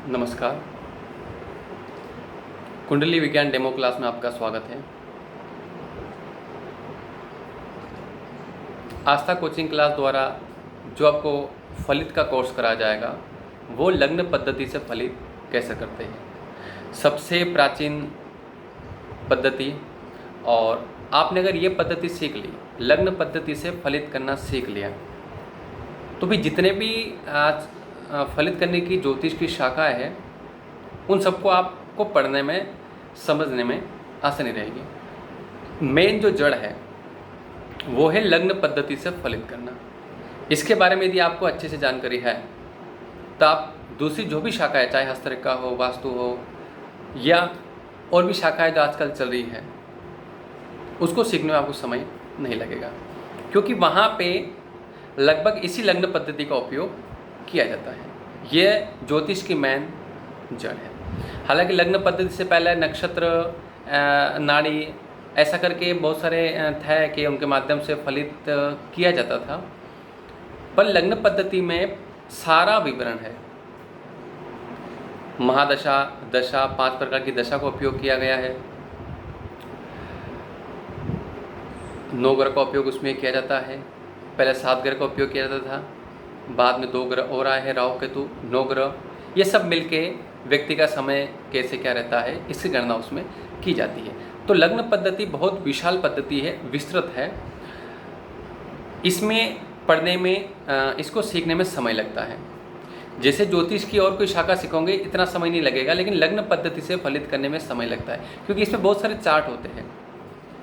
नमस्कार। कुंडली विज्ञान डेमो क्लास में आपका स्वागत है। आस्था कोचिंग क्लास द्वारा जो आपको फलित का कोर्स कराया जाएगा वो लग्न पद्धति से फलित कैसे करते हैं। सबसे प्राचीन पद्धति, और आपने अगर ये पद्धति सीख ली, लग्न पद्धति से फलित करना सीख लिया, तो भी जितने भी आज फलित करने की ज्योतिष की शाखाएं है उन सबको आपको पढ़ने में, समझने में आसानी रहेगी। मेन जो जड़ है वो है लग्न पद्धति से फलित करना। इसके बारे में यदि आपको अच्छे से जानकारी है तो आप दूसरी जो भी शाखा है, चाहे हस्तरेखा हो, वास्तु हो या और भी शाखाएं जो आजकल चल रही है, उसको सीखने में आपको समय नहीं लगेगा, क्योंकि वहाँ पे लगभग इसी लग्न पद्धति का उपयोग किया जाता है। ये ज्योतिष की मेन जड़ है। हालांकि लग्न पद्धति से पहले नक्षत्र, नाड़ी, ऐसा करके बहुत सारे थे कि उनके माध्यम से फलित किया जाता था, पर लग्न पद्धति में सारा विवरण है। महादशा, दशा, 5 प्रकार की दशा का उपयोग किया गया है। 9 ग्रह का उपयोग उसमें किया जाता है। पहले 7 ग्रह का उपयोग किया जाता था, बाद में 2 ग्रह और आए हैं, राहु केतु, 9 ग्रह। ये सब मिलके व्यक्ति का समय कैसे क्या रहता है, इसकी गणना उसमें की जाती है। तो लग्न पद्धति बहुत विशाल पद्धति है, विस्तृत है। इसमें पढ़ने में, इसको सीखने में समय लगता है। जैसे ज्योतिष की और कोई शाखा सीखोगे इतना समय नहीं लगेगा, लेकिन लग्न पद्धति से फलित करने में समय लगता है, क्योंकि इसमें बहुत सारे चार्ट होते हैं।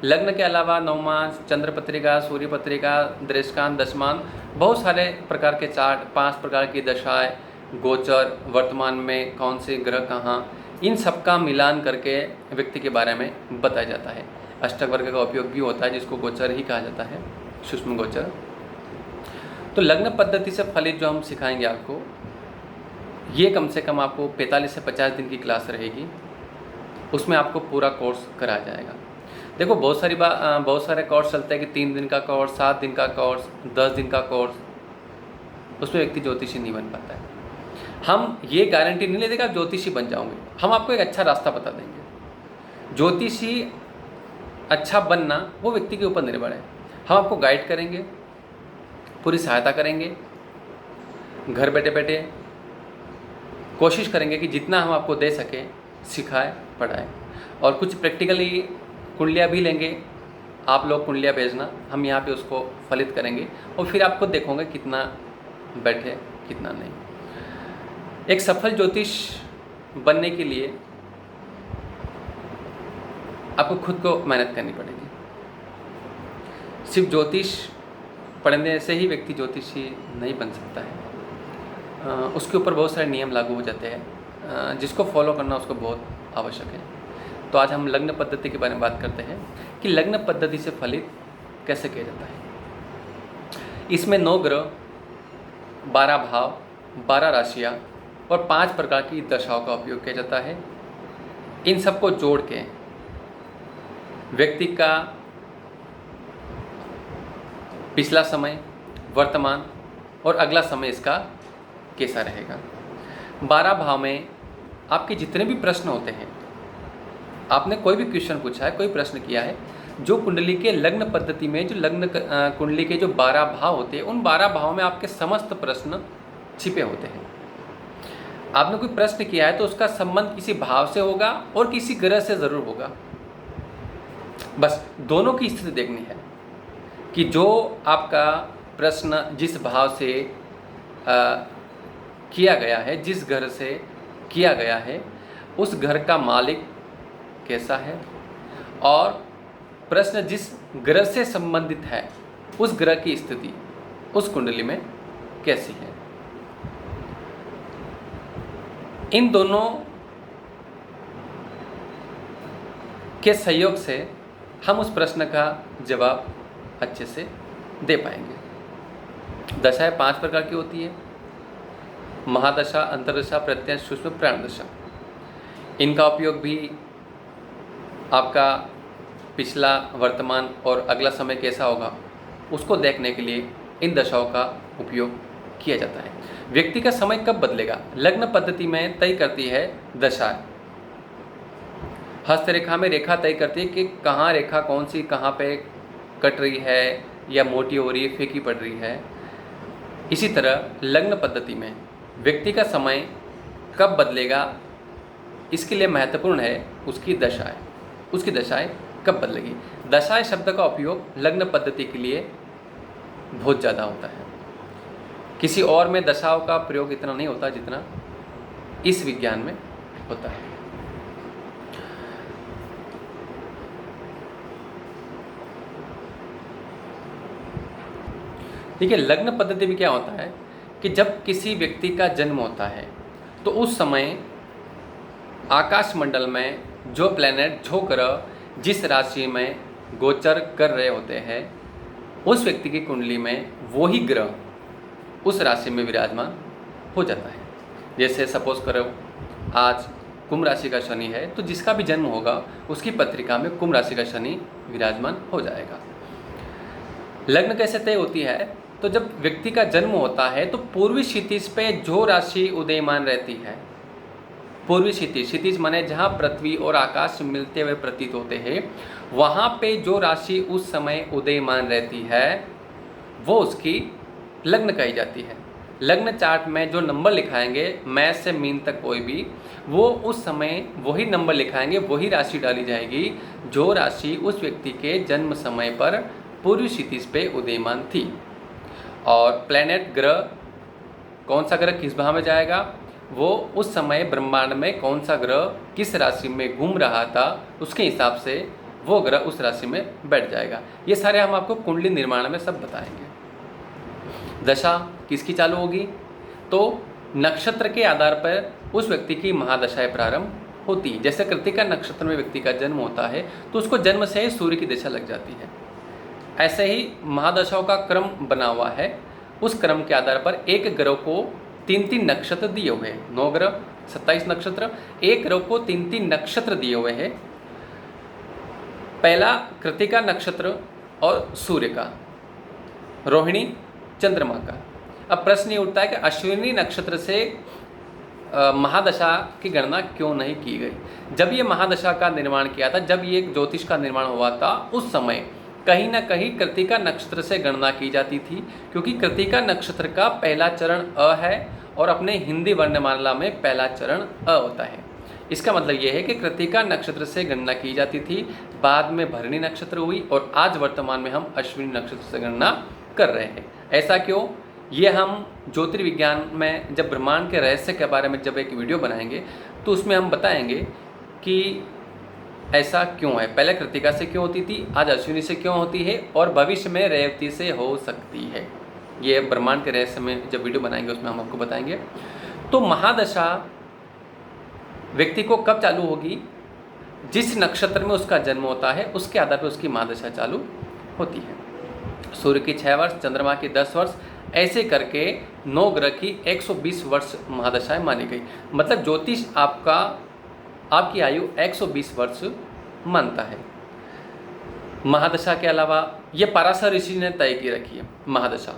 लग्न के अलावा नवमांश, चंद्र पत्रिका, सूर्य पत्रिका, दृष्टांत, दशमान, बहुत सारे प्रकार के चार्ट, 5 प्रकार की दशाएं, गोचर, वर्तमान में कौन से ग्रह कहाँ, इन सब का मिलान करके व्यक्ति के बारे में बताया जाता है। अष्टक वर्ग का उपयोग भी होता है, जिसको गोचर ही कहा जाता है, सूक्ष्म गोचर। तो लग्न पद्धति से फलित जो हम सिखाएंगे आपको, ये कम से कम आपको 45 से 50 दिन की क्लास रहेगी। उसमें आपको पूरा कोर्स कराया जाएगा। देखो, बहुत सारे कोर्स चलते हैं कि 3 दिन का कोर्स, 7 दिन का कोर्स, 10 दिन का कोर्स, उसमें व्यक्ति ज्योतिषी नहीं बन पाता है। हम ये गारंटी नहीं लेते कि आप ज्योतिषी बन जाओगे, हम आपको एक अच्छा रास्ता बता देंगे। ज्योतिषी अच्छा बनना वो व्यक्ति के ऊपर निर्भर है। हम आपको गाइड करेंगे, पूरी सहायता करेंगे, घर बैठे बैठे कोशिश करेंगे कि जितना हम आपको दे सके सिखाएं, पढ़ाएं, और कुछ प्रैक्टिकली कुंडलियाँ भी लेंगे। आप लोग कुंडलियाँ भेजना, हम यहाँ पे उसको फलित करेंगे और फिर आपको देखोगे कितना बैठे कितना नहीं। एक सफल ज्योतिष बनने के लिए आपको खुद को मेहनत करनी पड़ेगी। सिर्फ ज्योतिष पढ़ने से ही व्यक्ति ज्योतिषी नहीं बन सकता है। उसके ऊपर बहुत सारे नियम लागू हो जाते हैं, जिसको फॉलो करना उसको बहुत आवश्यक है। तो आज हम लग्न पद्धति के बारे में बात करते हैं कि लग्न पद्धति से फलित कैसे किया जाता है। इसमें 9 ग्रह, 12 भाव, 12 राशियाँ और 5 प्रकार की दशाओं का उपयोग किया जाता है। इन सबको जोड़ के व्यक्ति का पिछला समय, वर्तमान और अगला समय इसका कैसा रहेगा। 12 भाव में आपके जितने भी प्रश्न होते हैं, आपने कोई भी क्वेश्चन पूछा है, कोई प्रश्न किया है, जो कुंडली के लग्न पद्धति में जो लग्न कुंडली के जो 12 भाव होते हैं, उन 12 भाव में आपके समस्त प्रश्न छिपे होते हैं। आपने कोई प्रश्न किया है तो उसका संबंध किसी भाव से होगा और किसी ग्रह से ज़रूर होगा। बस दोनों की स्थिति देखनी है कि जो आपका प्रश्न जिस भाव से किया गया है, जिस घर से किया गया है, उस घर का मालिक कैसा है, और प्रश्न जिस ग्रह से संबंधित है उस ग्रह की स्थिति उस कुंडली में कैसी है। इन दोनों के सहयोग से हम उस प्रश्न का जवाब अच्छे से दे पाएंगे। दशाएं 5 प्रकार की होती है: महादशा, अंतर्दशा, प्रत्यय, सूक्ष्म, प्राण दशा। इनका उपयोग भी आपका पिछला, वर्तमान और अगला समय कैसा होगा उसको देखने के लिए इन दशाओं का उपयोग किया जाता है। व्यक्ति का समय कब बदलेगा, लग्न पद्धति में तय करती है दशा। हस्तरेखा में रेखा तय करती है कि कहाँ रेखा कौन सी कहाँ पे कट रही है या मोटी हो रही है, फीकी पड़ रही है। इसी तरह लग्न पद्धति में व्यक्ति का समय कब बदलेगा, इसके लिए महत्वपूर्ण है उसकी दशाएं। उसकी दशाएं कब बदलेगी। दशाएं शब्द का उपयोग लग्न पद्धति के लिए बहुत ज़्यादा होता है। किसी और में दशाओं का प्रयोग इतना नहीं होता जितना इस विज्ञान में होता है। देखिए, लग्न पद्धति में क्या होता है कि जब किसी व्यक्ति का जन्म होता है तो उस समय आकाश मंडल में जो प्लैनेट, जो ग्रह जिस राशि में गोचर कर रहे होते हैं, उस व्यक्ति की कुंडली में वही ग्रह उस राशि में विराजमान हो जाता है। जैसे सपोज करो आज कुंभ राशि का शनि है, तो जिसका भी जन्म होगा उसकी पत्रिका में कुंभ राशि का शनि विराजमान हो जाएगा। लग्न कैसे तय होती है, तो जब व्यक्ति का जन्म होता है तो पूर्वी क्षितिज पे जो राशि उदयमान रहती है, पूर्वी क्षितिज, क्षितिज माने जहाँ पृथ्वी और आकाश मिलते हुए प्रतीत होते हैं, वहाँ पे जो राशि उस समय उदयमान रहती है वो उसकी लग्न कही जाती है। लग्न चार्ट में जो नंबर लिखाएंगे मैष से मीन तक कोई भी, वो उस समय वही नंबर लिखाएंगे, वही राशि डाली जाएगी जो राशि उस व्यक्ति के जन्म समय पर पूर्वी क्षितिज पे उदयमान थी। और प्लैनेट, ग्रह, कौन सा ग्रह किस भाव में जाएगा, वो उस समय ब्रह्मांड में कौन सा ग्रह किस राशि में घूम रहा था, उसके हिसाब से वो ग्रह उस राशि में बैठ जाएगा। ये सारे हम आपको कुंडली निर्माण में सब बताएंगे। दशा किसकी चालू होगी, तो नक्षत्र के आधार पर उस व्यक्ति की महादशाएं प्रारंभ होती है। जैसे कृतिका नक्षत्र में व्यक्ति का जन्म होता है तो उसको जन्म से ही सूर्य की दशा लग जाती है। ऐसे ही महादशाओं का क्रम बना हुआ है। उस क्रम के आधार पर एक ग्रह को 3-3 नक्षत्र दिए हुए हैं। 9 ग्रह 27 नक्षत्र, एक ग्रह को 3-3 नक्षत्र दिए हुए हैं। पहला कृतिका नक्षत्र और सूर्य का, रोहिणी चंद्रमा का। अब प्रश्न ये उठता है कि अश्विनी नक्षत्र से महादशा की गणना क्यों नहीं की गई। जब ये महादशा का निर्माण किया था, जब ये ज्योतिष का निर्माण हुआ था, उस समय कहीं ना कहीं कृतिका नक्षत्र से गणना की जाती थी, क्योंकि कृतिका नक्षत्र का पहला चरण अ है और अपने हिंदी वर्णमाला में पहला चरण अ होता है। इसका मतलब ये है कि कृतिका नक्षत्र से गणना की जाती थी, बाद में भरणी नक्षत्र हुई और आज वर्तमान में हम अश्विनी नक्षत्र से गणना कर रहे हैं। ऐसा क्यों, ये हम ज्योतिर्विज्ञान में जब ब्रह्मांड के रहस्य के बारे में जब एक वीडियो बनाएंगे तो उसमें हम बताएंगे कि ऐसा क्यों है। पहले कृतिका से क्यों होती थी, आज अश्विनी से क्यों होती है और भविष्य में रेवती से हो सकती है। ये ब्रह्मांड के रहस्य में जब वीडियो बनाएंगे उसमें हम आपको बताएंगे। तो महादशा व्यक्ति को कब चालू होगी, जिस नक्षत्र में उसका जन्म होता है उसके आधार पर उसकी महादशा चालू होती है। सूर्य की 6 वर्ष, चंद्रमा की 10 वर्ष, ऐसे करके 9 ग्रह की 120 वर्ष महादशाएं मानी गई। मतलब ज्योतिष आपकी आयु 120 वर्ष मानता है। महादशा के अलावा ये पराशर ऋषि ने तय की रखी है महादशा,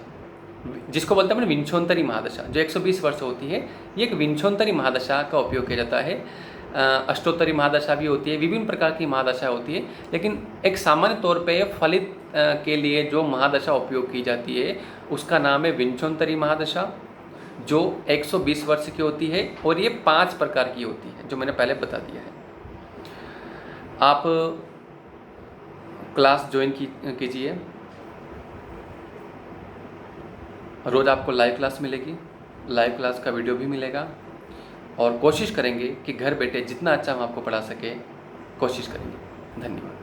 जिसको बोलते हैं विंशोत्तरी महादशा, जो 120 वर्ष होती है। ये एक विंशोत्तरी महादशा का उपयोग किया जाता है। अष्टोत्तरी महादशा भी होती है, विभिन्न प्रकार की महादशा होती है, लेकिन एक सामान्य तौर पे फलित के लिए जो महादशा उपयोग की जाती है उसका नाम है विंशोत्तरी महादशा, जो 120 वर्ष की होती है और ये 5 प्रकार की होती है, जो मैंने पहले बता दिया है। आप क्लास ज्वाइन कीजिए, रोज़ आपको लाइव क्लास मिलेगी, लाइव क्लास का वीडियो भी मिलेगा और कोशिश करेंगे कि घर बैठे जितना अच्छा हम आपको पढ़ा सके, कोशिश करेंगे। धन्यवाद।